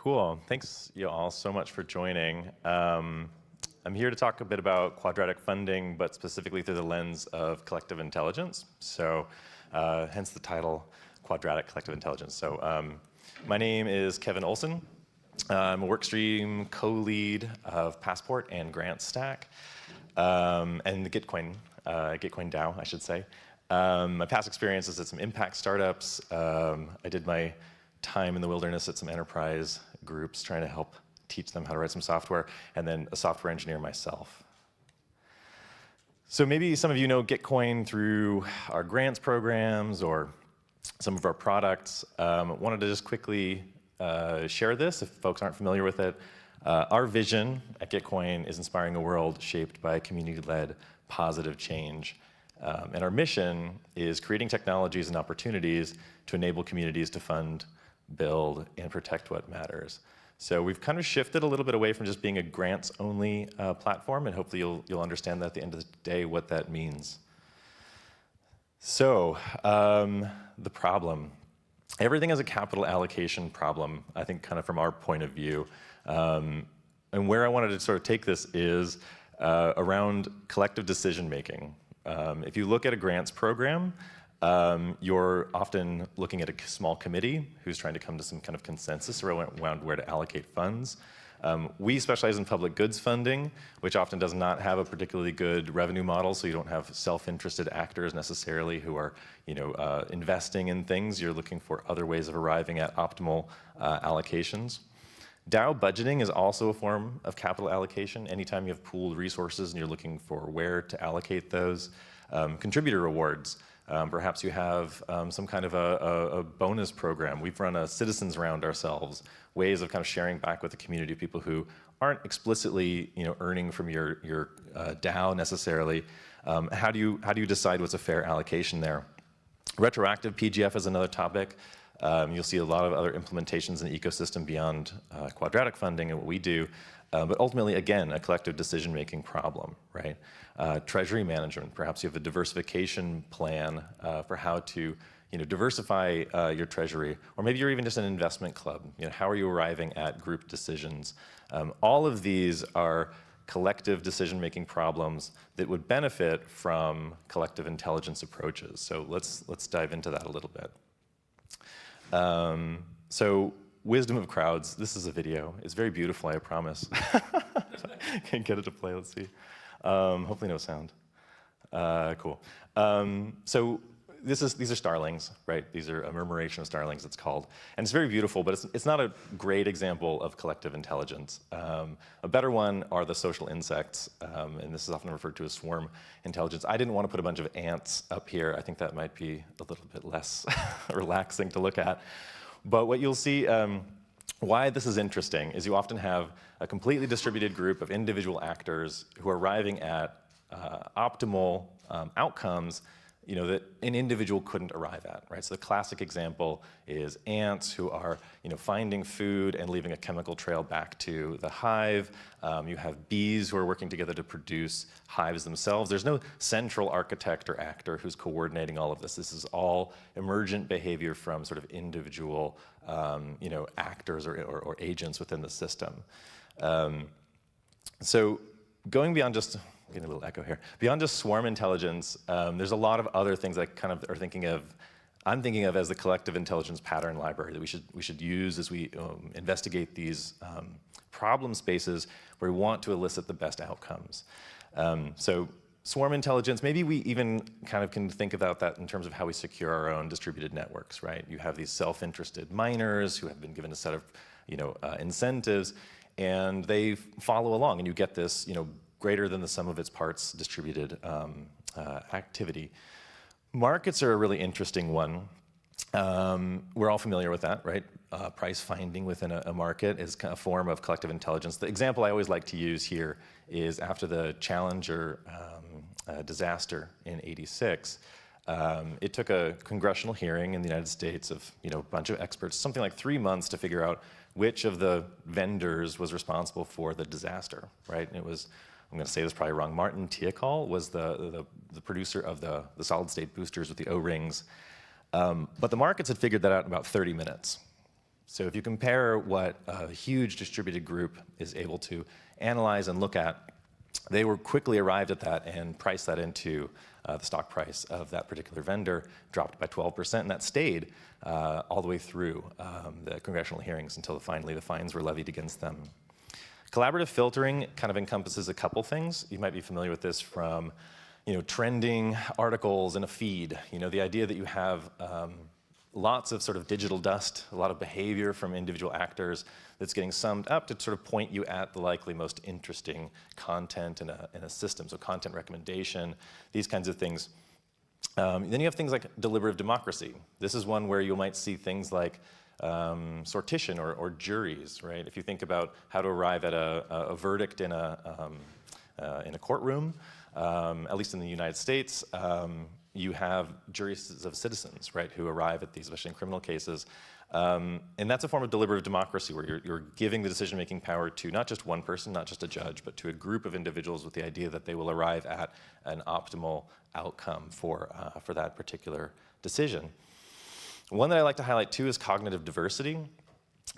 Cool. Thanks you all so much for joining. I'm here to talk a bit about quadratic funding, but specifically through the lens of collective intelligence. So hence the title, Quadratic Collective Intelligence. So my name is Kevin Olsen. I'm a workstream co-lead of Passport and Grant Stack, and the Gitcoin DAO, I should say. My past experience is at some impact startups. I did my time in the wilderness at some enterprise groups trying to help teach them how to write some software, and then a software engineer myself. So maybe some of you know Gitcoin through our grants programs or some of our products. Wanted to just quickly share this if folks aren't familiar with it. Our vision at Gitcoin is inspiring a world shaped by community-led positive change. And our mission is creating technologies and opportunities to enable communities to fund, build, and protect what matters. So we've kind of shifted a little bit away from just being a grants-only platform, and hopefully you'll understand that at the end of the day what that means. So the problem. Everything is a capital allocation problem, I think, kind of from our point of view. And where I wanted to sort of take this is around collective decision-making. If you look at a grants program, you're often looking at a small committee who's trying to come to some kind of consensus around where to allocate funds. We specialize in public goods funding, which often does not have a particularly good revenue model, so you don't have self-interested actors necessarily who are investing in things. You're looking for other ways of arriving at optimal allocations. DAO budgeting is also a form of capital allocation. Anytime you have pooled resources and you're looking for where to allocate those. Contributor rewards. Perhaps you have some kind of a bonus program. We've run a citizens round ourselves, ways of kind of sharing back with the community, people who aren't explicitly earning from your DAO necessarily. How do you decide what's a fair allocation there? Retroactive PGF is another topic. You'll see a lot of other implementations in the ecosystem beyond quadratic funding and what we do. But ultimately, again, a collective decision-making problem, right? Treasury management, perhaps you have a diversification plan for how to diversify your treasury, or maybe you're even just an investment club. How are you arriving at group decisions? All of these are collective decision-making problems that would benefit from collective intelligence approaches. So let's dive into that a little bit. So wisdom of crowds. This is a video. It's very beautiful, I promise. Can't get it to play. Let's see. Hopefully no sound. Cool. So these are starlings, right? These are a murmuration of starlings, it's called. And it's very beautiful, but it's not a great example of collective intelligence. A better one are the social insects, and this is often referred to as swarm intelligence. I didn't want to put a bunch of ants up here. I think that might be a little bit less relaxing to look at. But what you'll see, why this is interesting, is you often have a completely distributed group of individual actors who are arriving at optimal outcomes that an individual couldn't arrive at, right? So the classic example is ants who are finding food and leaving a chemical trail back to the hive. You have bees who are working together to produce hives themselves. There's no central architect or actor who's coordinating all of this. This is all emergent behavior from sort of individual actors or agents within the system. So going beyond just getting a little echo here. Beyond just swarm intelligence, there's a lot of other things that kind of are I'm thinking of as the collective intelligence pattern library that we should use as we investigate these problem spaces where we want to elicit the best outcomes. So swarm intelligence, maybe we even kind of can think about that in terms of how we secure our own distributed networks, right? You have these self-interested miners who have been given a set of incentives, and they follow along, and you get this greater than the sum of its parts distributed activity. Markets are a really interesting one. We're all familiar with that, right? Price finding within a market is a form of collective intelligence. The example I always like to use here is after the Challenger disaster in '86. It took a congressional hearing in the United States of a bunch of experts, something like 3 months to figure out which of the vendors was responsible for the disaster, right? And it was, I'm going to say this probably wrong, Martin Tiacol was the producer of the solid-state boosters with the O-rings. But the markets had figured that out in about 30 minutes. So if you compare what a huge distributed group is able to analyze and look at, they were quickly arrived at that and priced that into the stock price of that particular vendor, dropped by 12%, and that stayed all the way through the congressional hearings until finally the fines were levied against them. Collaborative filtering kind of encompasses a couple things. You might be familiar with this from trending articles in a feed. The idea that you have lots of sort of digital dust, a lot of behavior from individual actors that's getting summed up to sort of point you at the likely most interesting content in a system. So content recommendation, these kinds of things. Then you have things like deliberative democracy. This is one where you might see things like sortition or juries, right? If you think about how to arrive at a verdict in a courtroom, at least in the United States, you have juries of citizens, right, who arrive at these, especially in criminal cases. And that's a form of deliberative democracy where you're giving the decision-making power to not just one person, not just a judge, but to a group of individuals with the idea that they will arrive at an optimal outcome for that particular decision. One that I like to highlight too is cognitive diversity.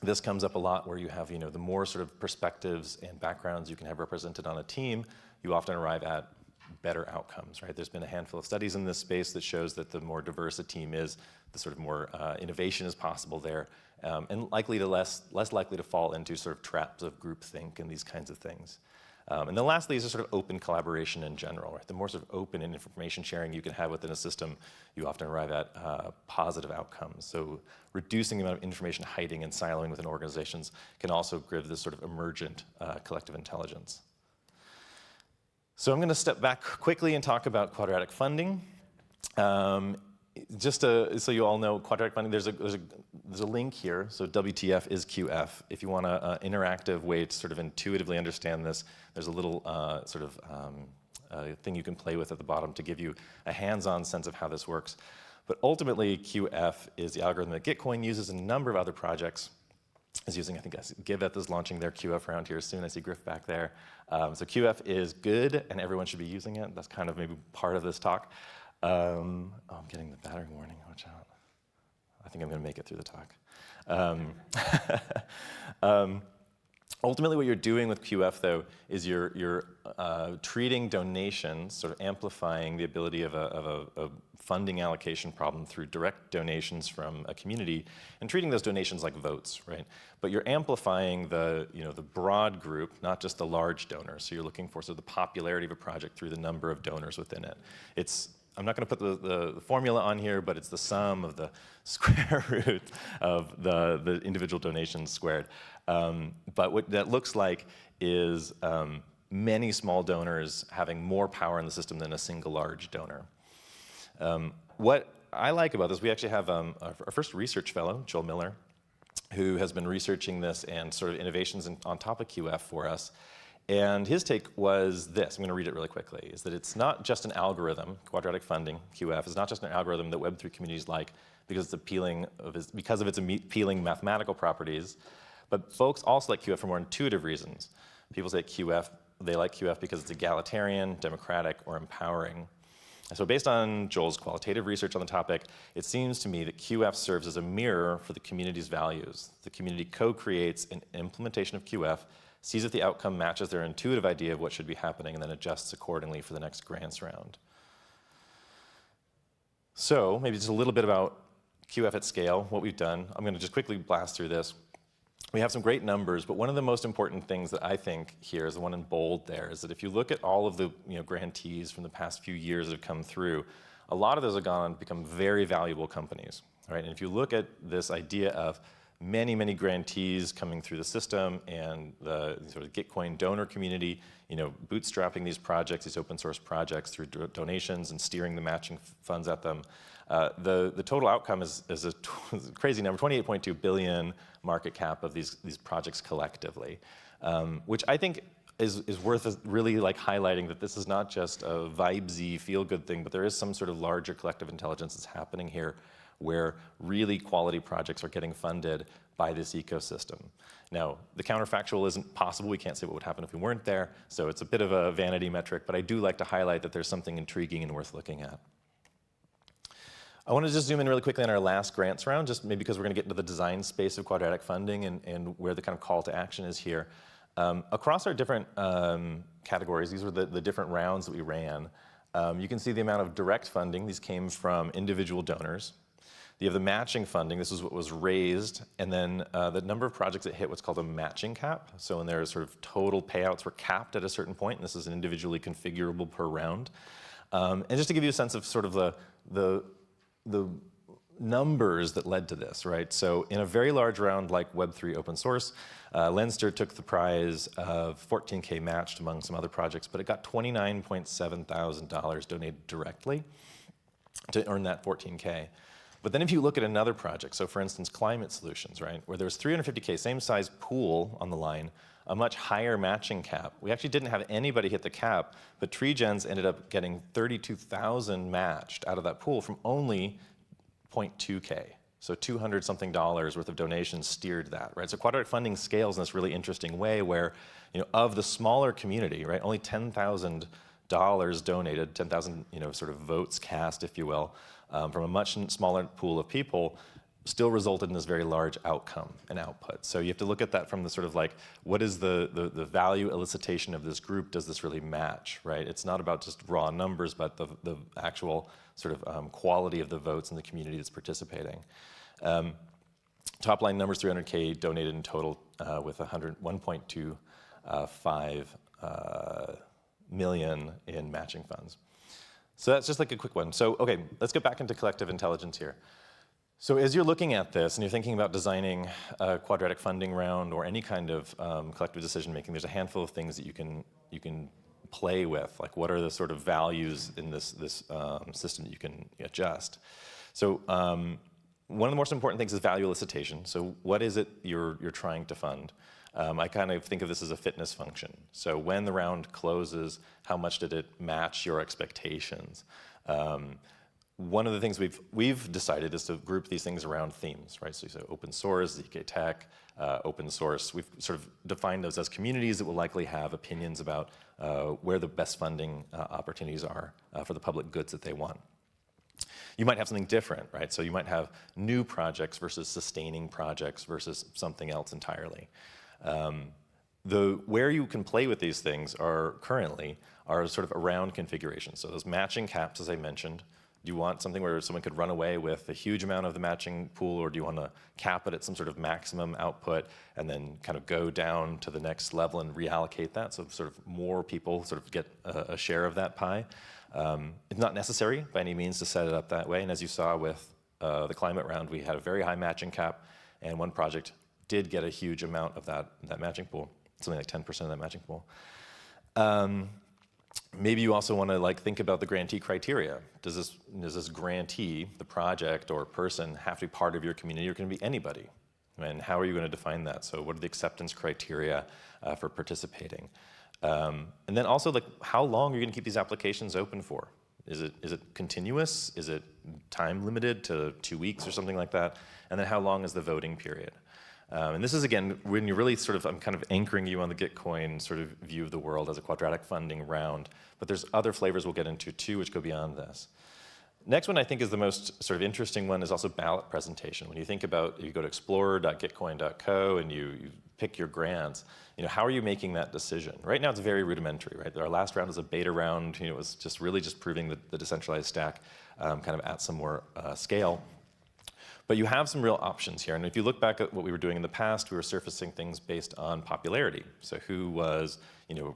This comes up a lot where you have the more sort of perspectives and backgrounds you can have represented on a team, you often arrive at better outcomes, right? There's been a handful of studies in this space that shows that the more diverse a team is, the sort of more innovation is possible there, and less likely to fall into sort of traps of groupthink and these kinds of things. And then lastly is a sort of open collaboration in general, right? The more sort of open and information sharing you can have within a system, you often arrive at positive outcomes. So reducing the amount of information hiding and siloing within organizations can also give this sort of emergent collective intelligence. So I'm going to step back quickly and talk about quadratic funding. Just so you all know, quadratic funding, there's a link here. So WTF is QF. If you want an interactive way to sort of intuitively understand this, there's a little thing you can play with at the bottom to give you a hands-on sense of how this works. But ultimately, QF is the algorithm that Gitcoin uses and a number of other projects is using. I think Giveth is launching their QF around here soon. I see Griff back there. So QF is good, and everyone should be using it. That's kind of maybe part of this talk. I'm getting the battery warning. Watch out. I think I'm going to make it through the talk. Ultimately, what you're doing with QF, though, is you're treating donations, sort of amplifying the ability of a funding allocation problem through direct donations from a community, and treating those donations like votes, right? But you're amplifying the broad group, not just the large donors. So you're looking for sort of the popularity of a project through the number of donors within it. I'm not going to put the formula on here, but it's the sum of the square root of the individual donations squared. But what that looks like is many small donors having more power in the system than a single large donor. What I like about this, we actually have our first research fellow, Joel Miller, who has been researching this and sort of innovations on top of QF for us. And his take was this, I'm going to read it really quickly, is that it's not just an algorithm, quadratic funding, QF, is not just an algorithm that Web3 communities like because it's because of its appealing mathematical properties, but folks also like QF for more intuitive reasons. People say they like QF because it's egalitarian, democratic, or empowering. So based on Joel's qualitative research on the topic, it seems to me that QF serves as a mirror for the community's values. The community co-creates an implementation of QF, sees if the outcome matches their intuitive idea of what should be happening, and then adjusts accordingly for the next grants round. So maybe just a little bit about QF at scale, what we've done. I'm going to just quickly blast through this. We have some great numbers, but one of the most important things that I think here is the one in bold there, is that if you look at all of the grantees from the past few years that have come through, a lot of those have gone on to become very valuable companies, right? And if you look at this idea of many, many grantees coming through the system and the sort of Gitcoin donor community, bootstrapping these projects, these open source projects through donations and steering the matching funds at them. The total outcome is a crazy number, 28.2 billion market cap of these projects collectively, which I think is worth really highlighting that this is not just a vibesy, feel-good thing, but there is some sort of larger collective intelligence that's happening here where really quality projects are getting funded by this ecosystem. Now, the counterfactual isn't possible. We can't say what would happen if we weren't there, so it's a bit of a vanity metric, but I do like to highlight that there's something intriguing and worth looking at. I want to just zoom in really quickly on our last grants round, just maybe because we're going to get into the design space of quadratic funding and where the kind of call to action is here. Across our different categories, these were the different rounds that we ran. You can see the amount of direct funding. These came from individual donors. You have the matching funding. This is what was raised. And then the number of projects that hit what's called a matching cap. So when their sort of total payouts were capped at a certain point, and this is individually configurable per round. And just to give you a sense of sort of the numbers that led to this, right? So in a very large round like Web3 open source, Leinster took the prize of $14K matched among some other projects, but it got $29.7 thousand donated directly to earn that $14K. But then if you look at another project, so for instance, climate solutions, right, where there's $350K, same size pool on the line, a much higher matching cap. We actually didn't have anybody hit the cap, but TreeGens ended up getting 32,000 matched out of that pool from only 0.2K. So 200 something dollars worth of donations steered that, right? So quadratic funding scales in this really interesting way where, of the smaller community, right, only $10,000 donated, 10,000, sort of votes cast, if you will, from a much smaller pool of people, still resulted in this very large outcome and output. So you have to look at that from the sort of like, what is the value elicitation of this group? Does this really match, right? It's not about just raw numbers, but the actual sort of quality of the votes in the community that's participating. Top line numbers, 300K donated in total with 1.25 million in matching funds. So that's just like a quick one. So, okay, let's get back into collective intelligence here. So as you're looking at this and you're thinking about designing a quadratic funding round or any kind of collective decision making, there's a handful of things that you can play with. Like what are the sort of values in this system that you can adjust? So one of the most important things is value elicitation. So what is it you're trying to fund? I kind of think of this as a fitness function. So when the round closes, how much did it match your expectations? One of the things we've decided is to group these things around themes, right? So open source, ZK tech, open source. We've sort of defined those as communities that will likely have opinions about where the best funding opportunities are for the public goods that they want. You might have something different, right? So you might have new projects versus sustaining projects versus something else entirely. Where you can play with these things are sort of around configuration. So those matching caps, as I mentioned. Do you want something where someone could run away with a huge amount of the matching pool, or do you want to cap it at some sort of maximum output and then kind of go down to the next level and reallocate that so sort of more people sort of get a share of that pie? It's not necessary by any means to set it up that way. And as you saw with the climate round, we had a very high matching cap, and one project did get a huge amount of that matching pool, something like 10% of that matching pool. Maybe you also want to think about the grantee criteria. Does this grantee, the project or person, have to be part of your community, or can it be anybody? And how are you going to define that? So what are the acceptance criteria for participating? And then also, how long are you going to keep these applications open for? Is it continuous? Is it time limited to 2 weeks or something like that? And then how long is the voting period? And this is, again, when you're really I'm kind of anchoring you on the Gitcoin sort of view of the world as a quadratic funding round. But there's other flavors we'll get into too, which go beyond this. Next one I think is the most sort of interesting one is also ballot presentation. When you think about, you go to explorer.gitcoin.co and you pick your grants, how are you making that decision? Right now it's very rudimentary, right? Our last round was a beta round. It was just really just proving the decentralized stack kind of at some more scale. But you have some real options here. And if you look back at what we were doing in the past, we were surfacing things based on popularity. So who was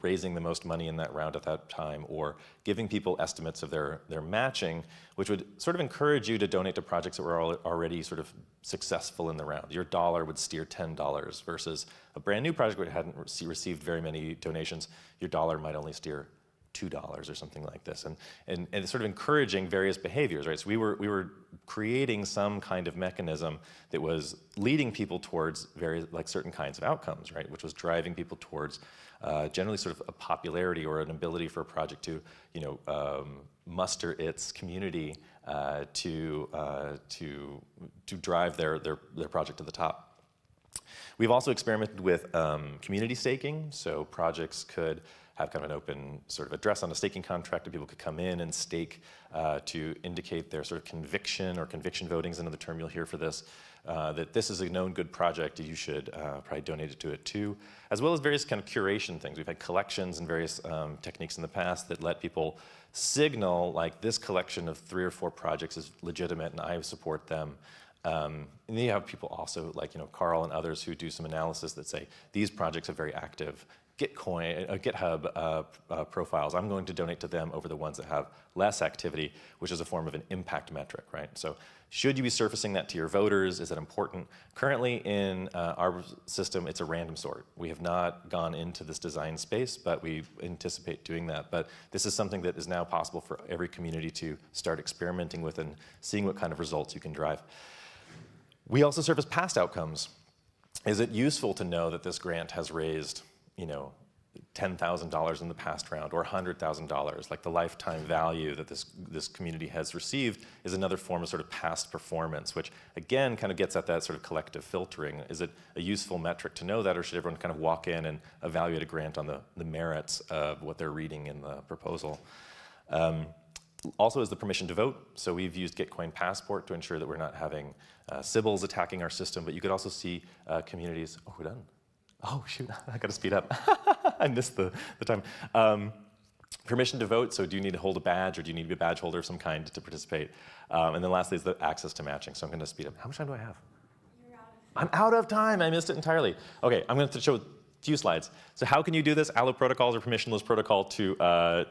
raising the most money in that round at that time, or giving people estimates of their matching, which would sort of encourage you to donate to projects that were already sort of successful in the round. Your dollar would steer $10 versus a brand new project that hadn't received very many donations. Your dollar might only steer $2 or something like this, and sort of encouraging various behaviors, right? So we were creating some kind of mechanism that was leading people towards certain kinds of outcomes, right? Which was driving people towards generally sort of a popularity or an ability for a project to muster its community to drive their project to the top. We've also experimented with community staking, so projects could have kind of an open sort of address on a staking contract, and people could come in and stake to indicate their sort of conviction, or conviction voting is another term you'll hear for this, that this is a known good project, you should probably donate it to it too, as well as various kind of curation things. We've had collections and various techniques in the past that let people signal, like, this collection of 3 or 4 projects is legitimate and I support them. And then you have people also like, Carl and others who do some analysis that say, these projects are very active. GitHub profiles, I'm going to donate to them over the ones that have less activity, which is a form of an impact metric, right? So should you be surfacing that to your voters? Is it important? Currently in our system, it's a random sort. We have not gone into this design space, but we anticipate doing that. But this is something that is now possible for every community to start experimenting with and seeing what kind of results you can drive. We also surface past outcomes. Is it useful to know that this grant has raised $10,000 in the past round, or $100,000, like the lifetime value that this community has received is another form of sort of past performance, which again kind of gets at that sort of collective filtering. Is it a useful metric to know that, or should everyone kind of walk in and evaluate a grant on the merits of what they're reading in the proposal? Also is the permission to vote. So we've used Gitcoin Passport to ensure that we're not having Sybils attacking our system, but you could also see communities, oh, we're done. Oh, shoot, I got to speed up. I missed the time. Permission to vote, so do you need to hold a badge, or do you need to be a badge holder of some kind to participate? And then lastly is the access to matching, so I'm going to speed up. How much time do I have? You're out of time. I'm out of time, I missed it entirely. Okay, I'm going to show a few slides. So how can you do this? Allo protocols or permissionless protocol to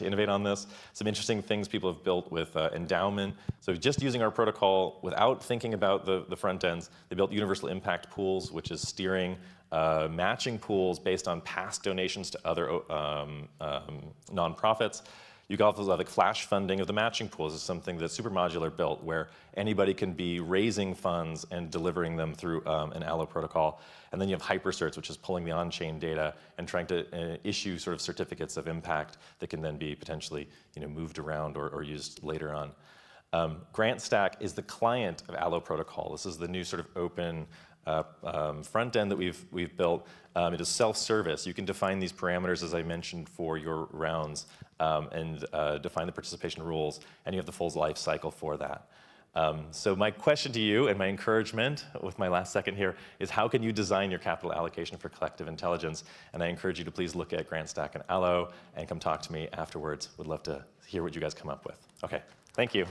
innovate on this. Some interesting things people have built with endowment. So just using our protocol without thinking about the front ends, they built universal impact pools, which is steering matching pools based on past donations to other nonprofits. You can also have like flash funding of the matching pools. Is something that Supermodular built, where anybody can be raising funds and delivering them through an Allo protocol. And then you have hypercerts, which is pulling the on-chain data and trying to issue sort of certificates of impact that can then be potentially moved around or used later on. GrantStack is the client of Allo protocol. This is the new sort of open front end that we've built. It is self-service. You can define these parameters, as I mentioned, for your rounds, and define the participation rules, and you have the full life cycle for that. So my question to you, and my encouragement with my last second here, is how can you design your capital allocation for collective intelligence? And I encourage you to please look at GrantStack and Allo and come talk to me afterwards. Would love to hear what you guys come up with. Okay, thank you.